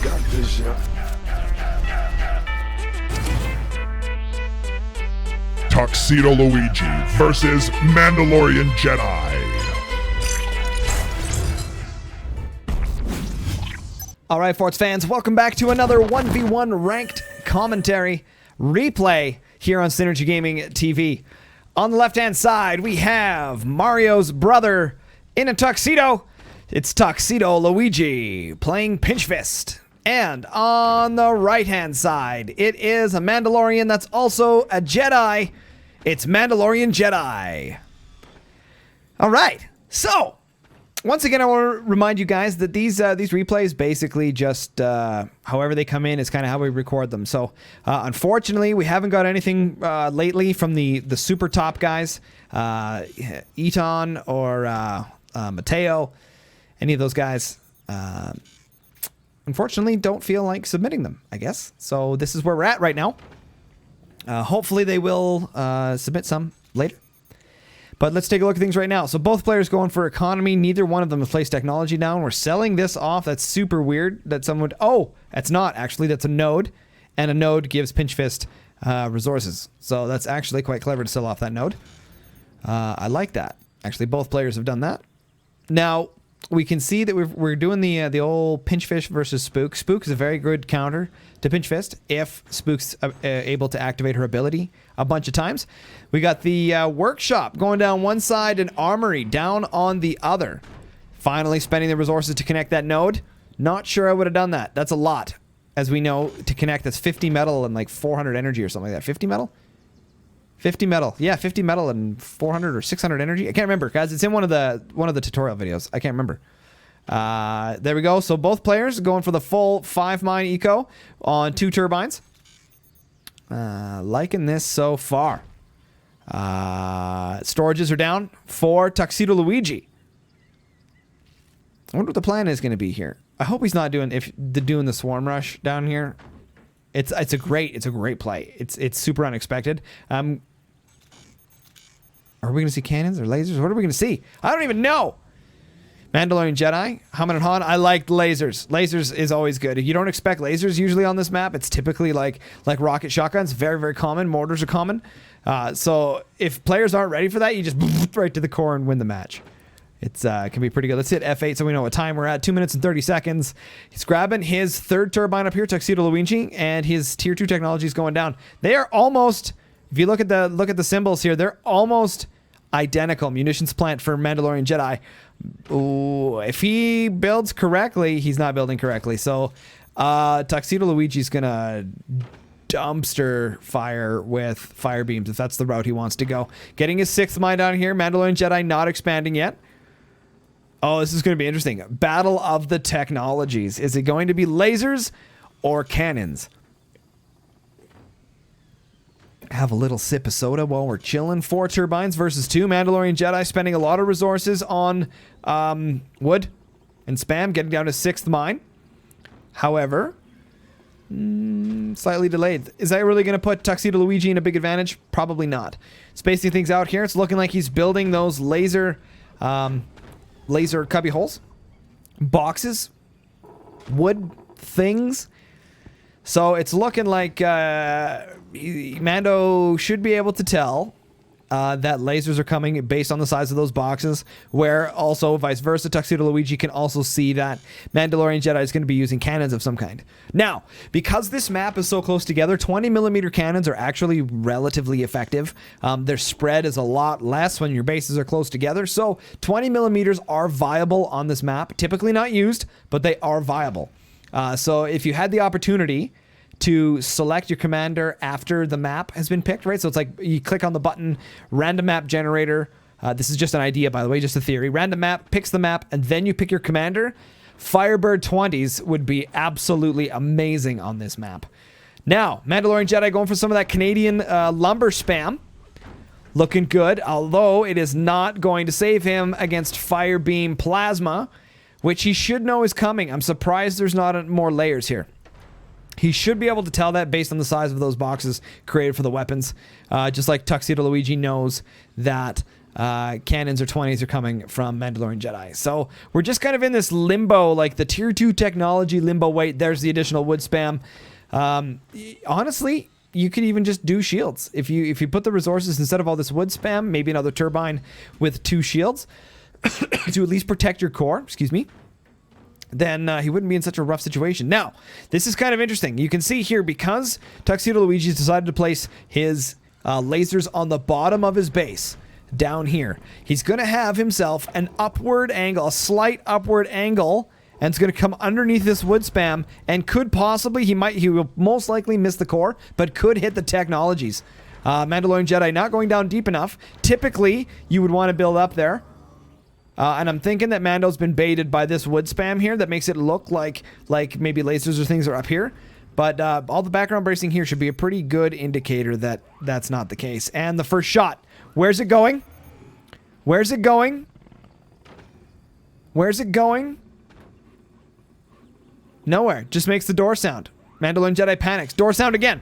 got vision. Tuxedo Luigi versus Mandalorian Jedi. All right, Forts fans, welcome back to another 1v1 ranked commentary replay here on Synergy Gaming TV. On the left-hand side, we have Mario's brother in a tuxedo. It's Tuxedo Luigi playing Pinch Fist. And on the right-hand side, it is a Mandalorian that's also a Jedi. It's Mandalorian Jedi. All right, so once again, I want to remind you guys that these replays basically just however they come in is kind of how we record them. So unfortunately, we haven't got anything lately from the super top guys, Eton or Mateo, any of those guys. Unfortunately, don't feel like submitting them, I guess. So this is where we're at right now. Hopefully they will submit some later. But let's take a look at things right now. So both players going for economy. Neither one of them has placed technology down. We're selling this off. That's super weird that someone... Oh, that's not, actually. That's a node. And a node gives Pinch Fist resources. So that's actually quite clever to sell off that node. I like that. Actually, both players have done that. Now, we can see that we're doing the old Pinch Fist versus Spook. Spook is a very good counter to Pinch Fist if Spook's able to activate her ability a bunch of times. We got the workshop going down one side and armory down on the other. Finally spending the resources to connect that node. Not sure I would have done that. That's a lot, as we know, to connect. That's 50 metal and like 400 energy or something like that. 50 metal? 50 metal. Yeah, 50 metal and 400 or 600 energy. I can't remember, guys. It's in one of the tutorial videos. I can't remember. There we go. So both players going for the full 5 mine eco on 2 turbines. Liking this so far. Storages are down for Tuxedo Luigi. I wonder what the plan is going to be here. I hope he's not doing the swarm rush down here. It's a great play. It's super unexpected. Are we going to see cannons or lasers? What are we going to see? I don't even know. Mandalorian Jedi, Haman and Han. I like lasers. Lasers is always good. You don't expect lasers usually on this map. It's typically like rocket shotguns. Very, very common. Mortars are common. So if players aren't ready for that, you just right to the core and win the match. It can be pretty good. Let's hit F8 so we know what time we're at. 2 minutes and 30 seconds. He's grabbing his 3rd turbine up here, Tuxedo Luigi, and his tier 2 technology is going down. They are almost, if you look at the symbols here, they're almost identical. Munitions plant for Mandalorian Jedi. Ooh, if he builds correctly, he's not building correctly. So Tuxedo Luigi's gonna dumpster fire with fire beams if that's the route he wants to go. Getting his 6th mine down here. Mandalorian Jedi not expanding yet. Oh, this is going to be interesting. Battle of the technologies. Is it going to be lasers or cannons? Have a little sip of soda while we're chilling. 4 turbines versus 2. Mandalorian Jedi spending a lot of resources on wood and spam, getting down to 6th mine. However, slightly delayed. Is that really going to put Tuxedo Luigi in a big advantage? Probably not. Spacing things out here. It's looking like he's building those laser cubby holes, boxes, wood things. So it's looking like Mando should be able to tell that lasers are coming based on the size of those boxes, where also vice versa, Tuxedo Luigi can also see that Mandalorian Jedi is going to be using cannons of some kind. Now, because this map is so close together, 20mm cannons are actually relatively effective. Their spread is a lot less when your bases are close together, so 20mm are viable on this map. Typically not used, but they are viable. So if you had the opportunity to select your commander after the map has been picked, right? So it's like you click on the button, random map generator. This is just an idea, by the way, just a theory. Random map picks the map, and then you pick your commander. Firebird 20s would be absolutely amazing on this map. Now, Mandalorian Jedi going for some of that Canadian lumber spam. Looking good, although it is not going to save him against Fire Beam Plasma, which he should know is coming. I'm surprised there's not more layers here. He should be able to tell that based on the size of those boxes created for the weapons. Just like Tuxedo Luigi knows that cannons or 20s are coming from Mandalorian Jedi. So we're just kind of in this limbo, like the tier 2 technology limbo. Wait, there's the additional wood spam. Honestly, you could even just do shields. If you put the resources instead of all this wood spam, maybe another turbine with 2 shields to at least protect your core, excuse me, then he wouldn't be in such a rough situation. Now, this is kind of interesting. You can see here, because Tuxedo Luigi's decided to place his lasers on the bottom of his base, down here, he's going to have himself an upward angle, a slight upward angle, and it's going to come underneath this wood spam, and could possibly, he will most likely miss the core, but could hit the technologies. Mandalorian Jedi not going down deep enough. Typically, you would want to build up there. And I'm thinking that Mando's been baited by this wood spam here that makes it look like maybe lasers or things are up here. But all the background bracing here should be a pretty good indicator that that's not the case. And the first shot. Where's it going? Where's it going? Where's it going? Nowhere. Just makes the door sound. Mandalorian Jedi panics. Door sound again.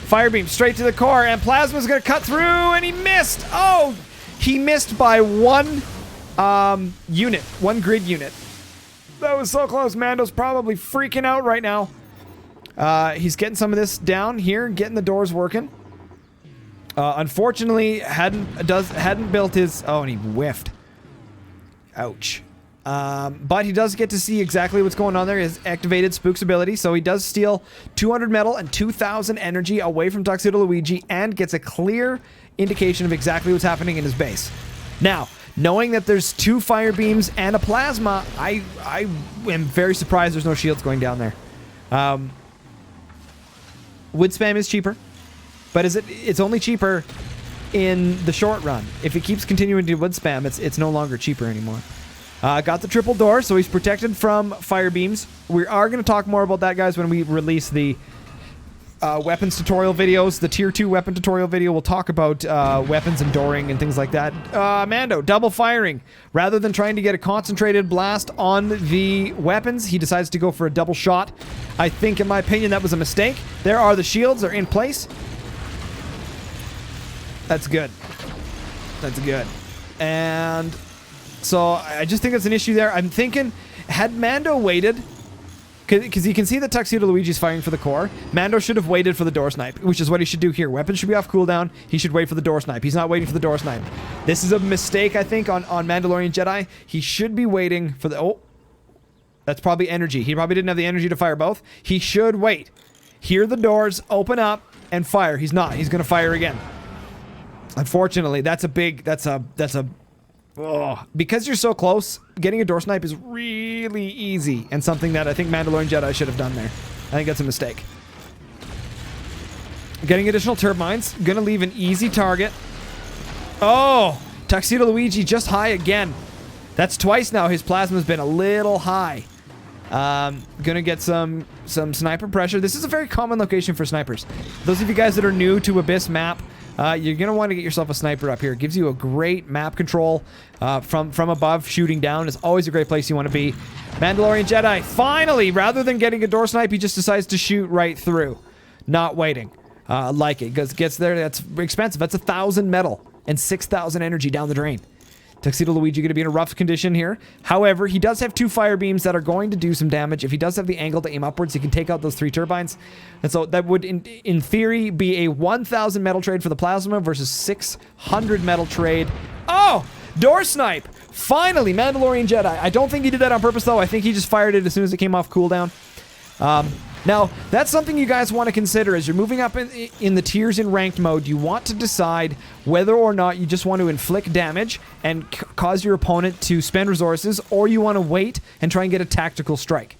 Firebeam straight to the core, and Plasma's gonna cut through, and he missed! Oh! He missed by one unit. One grid unit. That was so close. Mando's probably freaking out right now. He's getting some of this down here, getting the doors working. Unfortunately, hadn't built his... Oh, and he whiffed. Ouch. But he does get to see exactly what's going on there. His activated Spook's ability, so he does steal 200 metal and 2,000 energy away from Tuxedo Luigi and gets a clear indication of exactly what's happening in his base. Now, knowing that there's 2 fire beams and a plasma, I am very surprised there's no shields going down there. Wood spam is cheaper, but it's only cheaper in the short run. If it keeps continuing to do wood spam, it's no longer cheaper anymore. Got the triple door, so he's protected from fire beams. We are going to talk more about that, guys, when we release the weapons tutorial videos. The tier 2 weapon tutorial video will talk about weapons and dooring and things like that. Mando, double firing. Rather than trying to get a concentrated blast on the weapons, he decides to go for a double shot. I think, in my opinion, that was a mistake. There are the shields. They're in place. That's good. That's good. And... so I just think that's an issue there. I'm thinking, had Mando waited, because you can see that Tuxedo Luigi's firing for the core, Mando should have waited for the door snipe, which is what he should do here. Weapons should be off cooldown. He should wait for the door snipe. He's not waiting for the door snipe. This is a mistake, I think, on Mandalorian Jedi. He should be waiting for the... oh, that's probably energy. He probably didn't have the energy to fire both. He should wait. Hear the doors, open up, and fire. He's not. He's going to fire again. Unfortunately, that's a big... that's a oh, because you're so close, getting a door snipe is really easy, and something that I think Mandalorian Jedi should have done there. I think that's a mistake. Getting additional turbines, gonna leave an easy target. Oh, Tuxedo Luigi just high again. That's twice now his plasma's been a little high. Gonna get some sniper pressure. This is a very common location for snipers. Those of you guys that are new to Abyss map, you're going to want to get yourself a sniper up here. It gives you a great map control from above. Shooting down is always a great place you want to be. Mandalorian Jedi, finally, rather than getting a door snipe, he just decides to shoot right through. Not waiting. Like it. Gets there, that's expensive. That's 1,000 metal and 6,000 energy down the drain. Tuxedo Luigi going to be in a rough condition here. However, he does have 2 fire beams that are going to do some damage. If he does have the angle to aim upwards, he can take out those 3 turbines. And so that would, in theory, be a 1,000 metal trade for the plasma versus 600 metal trade. Oh! Door snipe! Finally, Mandalorian Jedi. I don't think he did that on purpose, though. I think he just fired it as soon as it came off cooldown. Now, that's something you guys want to consider as you're moving up in the tiers in ranked mode. You want to decide whether or not you just want to inflict damage and cause your opponent to spend resources, or you want to wait and try and get a tactical strike.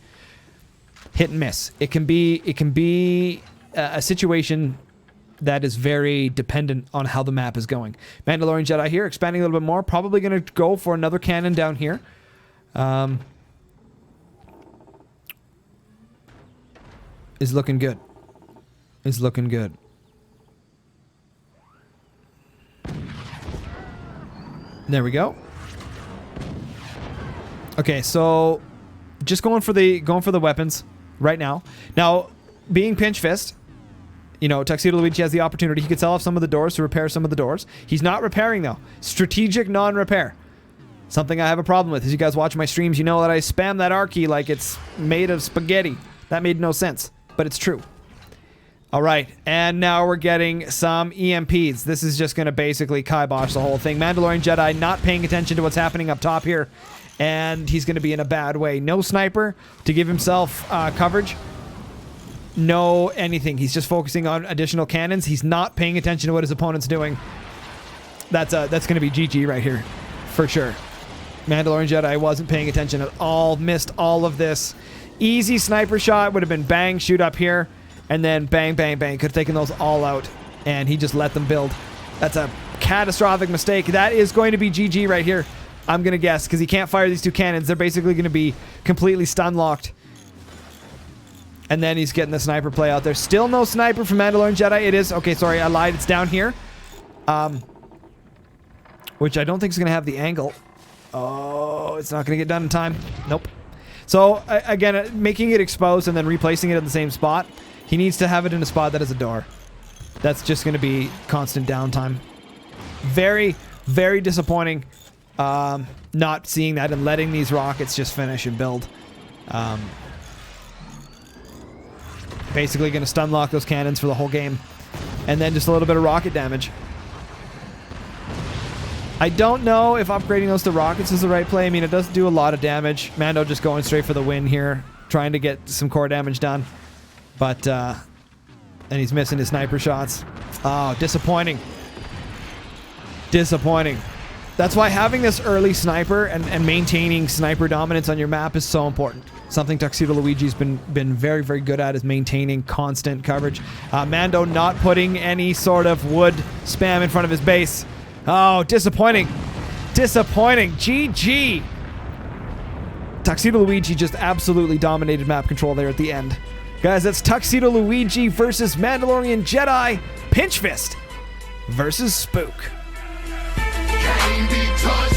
Hit and miss. It can be a situation that is very dependent on how the map is going. Mandalorian Jedi here, expanding a little bit more. Probably going to go for another cannon down here. Is looking good. Is looking good. There we go. Okay, so just going for the weapons right now. Now, being pinch fist, You know, Tuxedo Luigi has the opportunity. He could sell off some of the doors to repair some of the doors. He's not repairing, though. Strategic non-repair. Something I have a problem with. As you guys watch my streams, you know that I spam that R key like it's made of spaghetti. That made no sense, but it's true. All right, and now we're getting some EMPs. This is just going to basically kibosh the whole thing. Mandalorian Jedi not paying attention to what's happening up top here, and he's going to be in a bad way. No sniper to give himself coverage. No anything. He's just focusing on additional cannons. He's not paying attention to what his opponent's doing. That's going to be GG right here, for sure. Mandalorian Jedi wasn't paying attention at all. Missed all of this. Easy sniper shot. Would have been bang, shoot up here. And then bang, bang, bang. Could have taken those all out. And he just let them build. That's a catastrophic mistake. That is going to be GG right here. I'm going to guess. Because he can't fire these two cannons. They're basically going to be completely stun locked. And then he's getting the sniper play out there. Still no sniper from Mandalorian Jedi. It is. Okay, sorry. I lied. It's down here. Which I don't think is going to have the angle. Oh, it's not going to get done in time. Nope. So, again, making it exposed and then replacing it in the same spot. He needs to have it in a spot that has a door. That's just going to be constant downtime. Very, very disappointing not seeing that and letting these rockets just finish and build. Basically going to stun lock those cannons for the whole game. And then just a little bit of rocket damage. I don't know if upgrading those to rockets is the right play. I mean, it does do a lot of damage. Mando just going straight for the win here. Trying to get some core damage done. But, and he's missing his sniper shots. Oh, disappointing. Disappointing. That's why having this early sniper and maintaining sniper dominance on your map is so important. Something Tuxedo Luigi's been very, very good at is maintaining constant coverage. Mando not putting any sort of wood spam in front of his base. Oh, disappointing. Disappointing. GG. Tuxedo Luigi just absolutely dominated map control there at the end. Guys, that's Tuxedo Luigi versus Mandalorian Jedi. Pinch Fist versus Spook. Can't be touched.